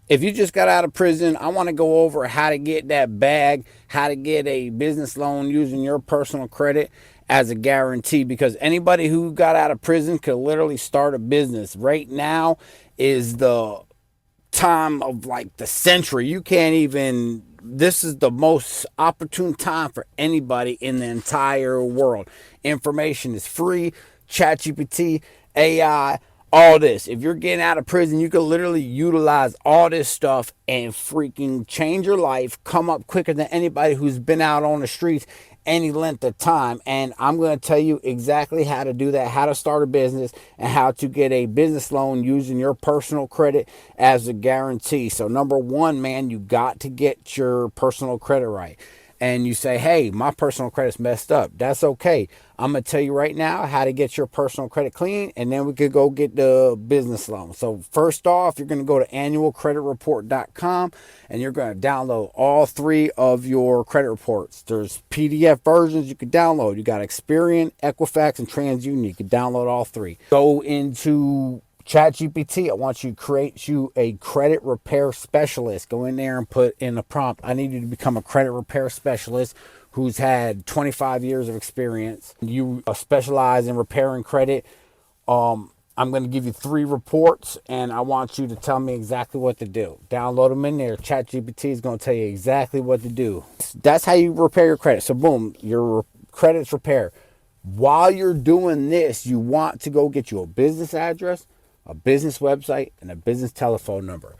if you just got out of prison, I want to go over how to get that bag, how to get a business loan using your personal credit as a guarantee, because anybody who got out of prison could literally start a business. Right now is the time of like the century. You can't even, this is the most opportune time for anybody in the entire world. Information is free. ChatGPT, AI, all this. If you're getting out of prison, you can literally utilize all this stuff and freaking change your life, come up quicker than anybody who's been out on the streets any length of time. And I'm going to tell you exactly how to do that, how to start a business, and how to get a business loan using your personal credit as a guarantee. So number one, man, you got to get your personal credit right. And you say, hey, my personal credit's messed up. That's okay. I'm going to tell you right now how to get your personal credit clean, and then we could go get the business loan. So first off, you're going to go to annualcreditreport.com, and you're going to download all three of your credit reports. There's PDF versions you can download. You got Experian, Equifax, and TransUnion. You can download all three. Go into ChatGPT. I want you to create you a credit repair specialist. Go in there and put in the prompt, I need you to become a credit repair specialist who's had 25 years of experience. You specialize in repairing credit. I'm going to give you 3 reports, and I want you to tell me exactly what to do. Download them in there. ChatGPT is going to tell you exactly what to do. That's how you repair your credit. So boom, your credit's repaired. While you're doing this, you want to go get you a business address, a business website, and a business telephone number.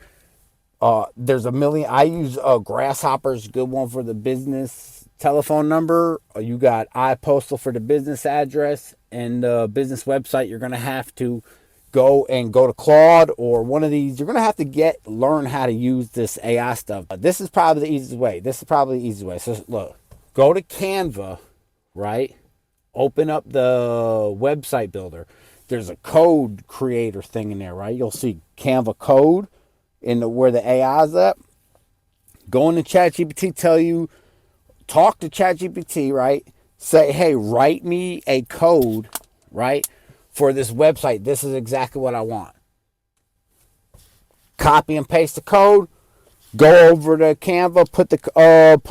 There's a million. I use Grasshopper's a good one for the business telephone number. You got iPostal for the business address, and the business website. You're gonna have to go to Claude or one of these. You're gonna have to learn how to use this AI stuff. This is probably the easiest way. So look, go to Canva, right? Open up the website builder. There's a code creator thing in there, right? You'll see Canva code where the AI is at. Go into ChatGPT, talk to ChatGPT, right? Say, hey, write me a code, right, for this website. This is exactly what I want. Copy and paste the code. Go over to Canva, put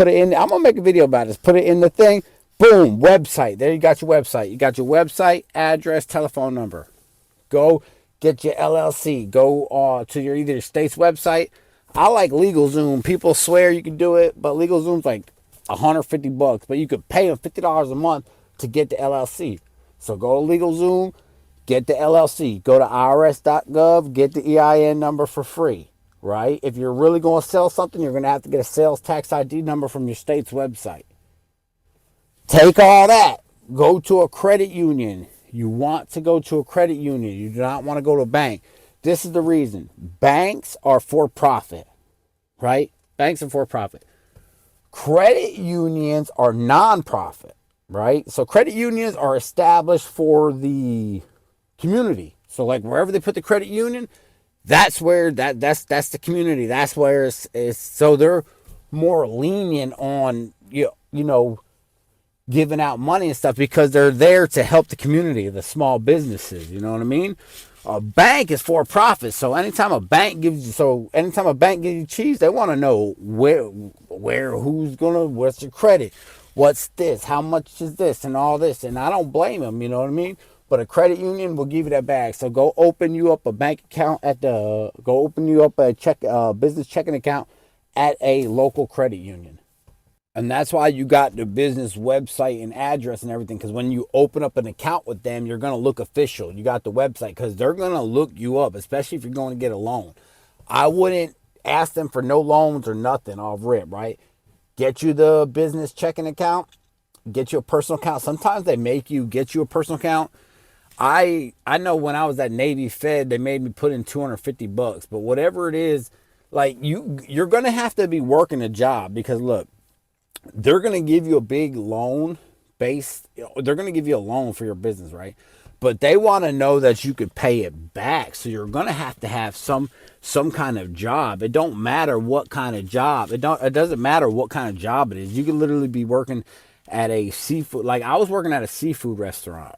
it in. I'm gonna make a video about this. Put it in the thing. Boom, website. There you got your website. You got your website, address, telephone number. Go get your LLC. Go to your either state's website. I like LegalZoom. People swear you can do it, but LegalZoom's like $150, but you could pay them $50 a month to get the LLC. So go to LegalZoom, get the LLC. Go to irs.gov, get the EIN number for free, right? If you're really going to sell something, you're going to have to get a sales tax ID number from your state's website. Take all that. Go to a credit union. You want to go to a credit union. You do not want to go to a bank. This is the reason. Banks are for profit, right? Banks are for profit. Credit unions are non-profit, right? So credit unions are established for the community. So like wherever they put the credit union, that's where that's the community. That's where it's so they're more lenient on you know giving out money and stuff because they're there to help the community, the small businesses. You know what I mean? A bank is for profit, so anytime a bank gives you cheese, they want to know what's your credit, what's this, how much is this, and all this. And I don't blame them. You know what I mean? But a credit union will give you that bag. So go open you up a bank account go open you up a business checking account at a local credit union. And that's why you got the business website and address and everything. Because when you open up an account with them, you're going to look official. You got the website because they're going to look you up, especially if you're going to get a loan. I wouldn't ask them for no loans or nothing off rip, right? Get you the business checking account. Get you a personal account. Sometimes they make you get you a personal account. I know when I was at Navy Fed, they made me put in $250. But whatever it is, like you're going to have to be working a job because look, they're going to give you a big loan they're going to give you a loan for your business, right? But they want to know that you could pay it back. So you're going to have some kind of job. It don't matter what kind of job. It doesn't matter what kind of job it is. You could literally be working at a seafood, like I was working at a seafood restaurant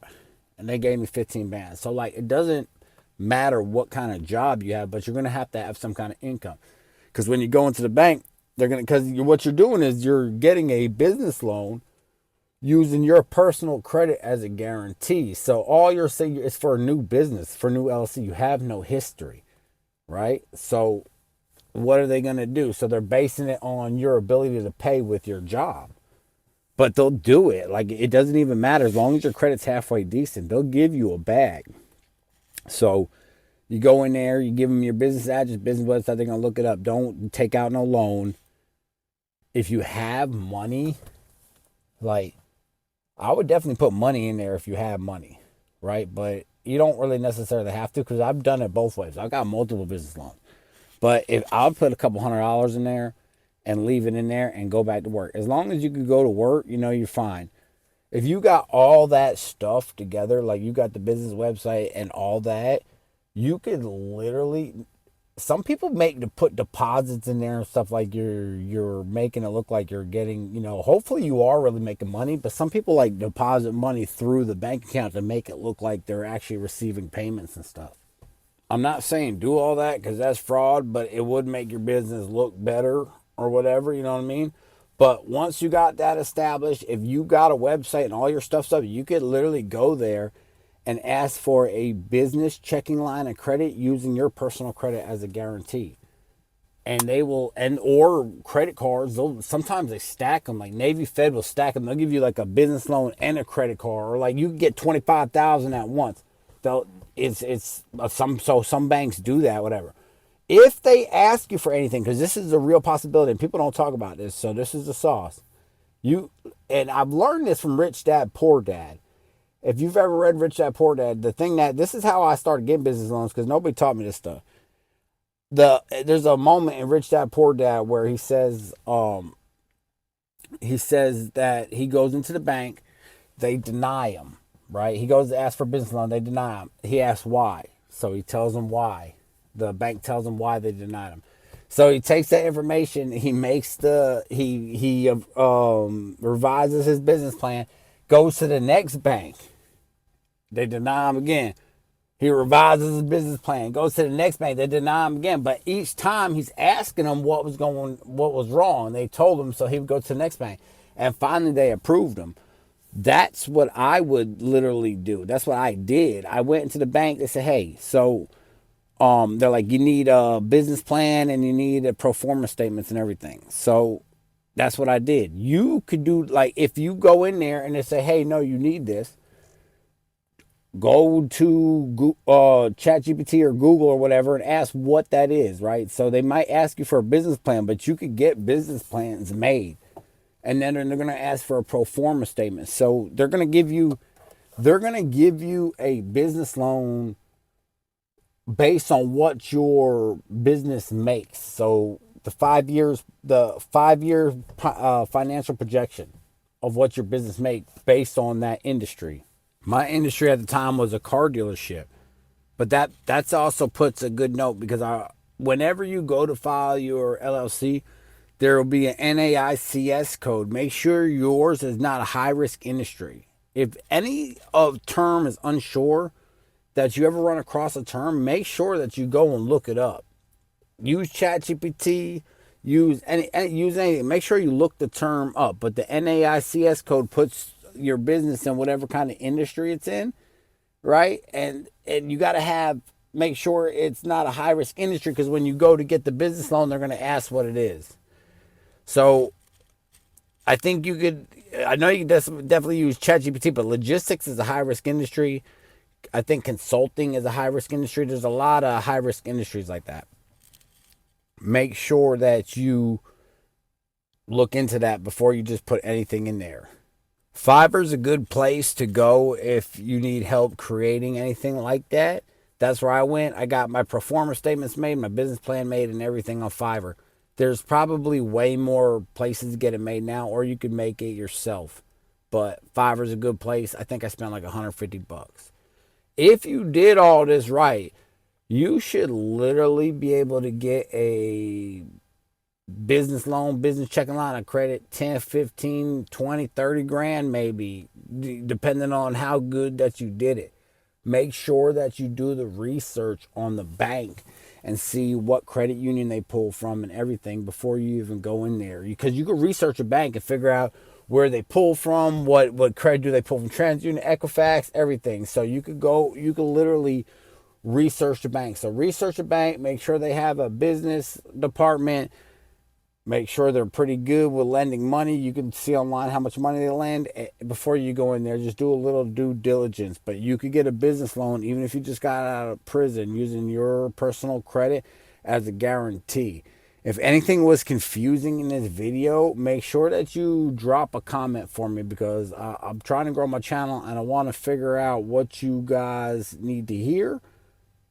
and they gave me 15 bands. So like, it doesn't matter what kind of job you have, but you're going to have some kind of income. Because when you go into the bank, they're going to, because what you're doing is you're getting a business loan using your personal credit as a guarantee. So all you're saying is for a new business, for new LLC, you have no history, right? So what are they going to do? So they're basing it on your ability to pay with your job. But they'll do it. Like, it doesn't even matter. As long as your credit's halfway decent, they'll give you a bag. So you go in there, you give them your business address, business website, they're going to look it up. Don't take out no loan. If you have money, like, I would definitely put money in there if you have money, right? But you don't really necessarily have to, because I've done it both ways. I've got multiple business loans. But if I'll put a couple $100 in there and leave it in there and go back to work. As long as you can go to work, you're fine. If you got all that stuff together, like you got the business website and all that, you could literally, some people make to put deposits in there and stuff, like you're making it look like you're getting, hopefully you are really making money, but some people like deposit money through the bank account to make it look like they're actually receiving payments and stuff. I'm not saying do all that, because that's fraud, but it would make your business look better or whatever, you know what I mean? But once you got that established, if you got a website and all your stuff's up, you could literally go there and ask for a business checking line of credit using your personal credit as a guarantee. And they will, or credit cards, sometimes they stack them. Like Navy Fed will stack them. They'll give you like a business loan and a credit card, or like you can get 25,000 at once. Some banks do that, whatever. If they ask you for anything, because this is a real possibility, and people don't talk about this, so this is the sauce. And I've learned this from Rich Dad, Poor Dad. If you've ever read Rich Dad, Poor Dad, this is how I started getting business loans, because nobody taught me this stuff. There's a moment in Rich Dad, Poor Dad where he says that he goes into the bank, they deny him, right? He goes to ask for a business loan, they deny him. He asks why, so he tells them why. The bank tells him why they denied him. So he takes that information, he makes he revises his business plan, goes to the next bank. They deny him again. He revises his business plan, goes to the next bank, they deny him again. But each time he's asking them what was wrong. They told him, so he would go to the next bank. And finally they approved him. That's what I would literally do. That's what I did. I went into the bank, they said, hey, so they're like, you need a business plan and you need a pro forma statements and everything. So that's what I did. You could do, like, if you go in there and they say, hey, no, you need this, go to ChatGPT or Google or whatever and ask what that is, right? So they might ask you for a business plan, but you could get business plans made. And then they're going to ask for a pro forma statement. So they're going to give you a business loan based on what your business makes. So the 5 years, financial projection of what your business makes based on that industry. My industry at the time was a car dealership, but that's also puts a good note, because whenever you go to file your LLC, there will be an NAICS code. Make sure yours is not a high risk industry. If any of term is unsure, that you ever run across a term, make sure that you go and look it up. Use ChatGPT, use anything. Make sure you look the term up. But the NAICS code puts your business in whatever kind of industry it's in, right? And you got to make sure it's not a high risk industry, because when you go to get the business loan, they're going to ask what it is. So I think I know you can definitely use ChatGPT, but logistics is a high risk industry. I think consulting is a high risk industry. There's a lot of high risk industries like that. Make sure that you look into that before you just put anything in there. Fiverr's a good place to go if you need help creating anything like that. That's where I went. I got my pro forma statements made, my business plan made, and everything on Fiverr. There's probably way more places to get it made now, or you could make it yourself. But Fiverr's a good place. I think I spent like $150. If you did all this right, you should literally be able to get a business loan, business checking line of credit, 10, 15, 20, 30 grand maybe, depending on how good that you did it. Make sure that you do the research on the bank and see what credit union they pull from and everything before you even go in there. Because you can research a bank and figure out where they pull from, what credit do they pull from, TransUnion, Equifax, everything. So you could literally research the bank. So research a bank, make sure they have a business department, make sure they're pretty good with lending money. You can see online how much money they lend before you go in there. Just do a little due diligence. But you could get a business loan even if you just got out of prison using your personal credit as a guarantee. If anything was confusing in this video, make sure that you drop a comment for me, because I'm trying to grow my channel and I want to figure out what you guys need to hear,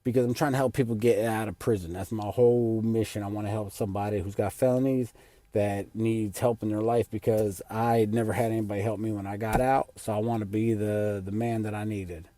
because I'm trying to help people get out of prison. That's my whole mission. I want to help somebody who's got felonies that needs help in their life, because I never had anybody help me when I got out. So I want to be the man that I needed.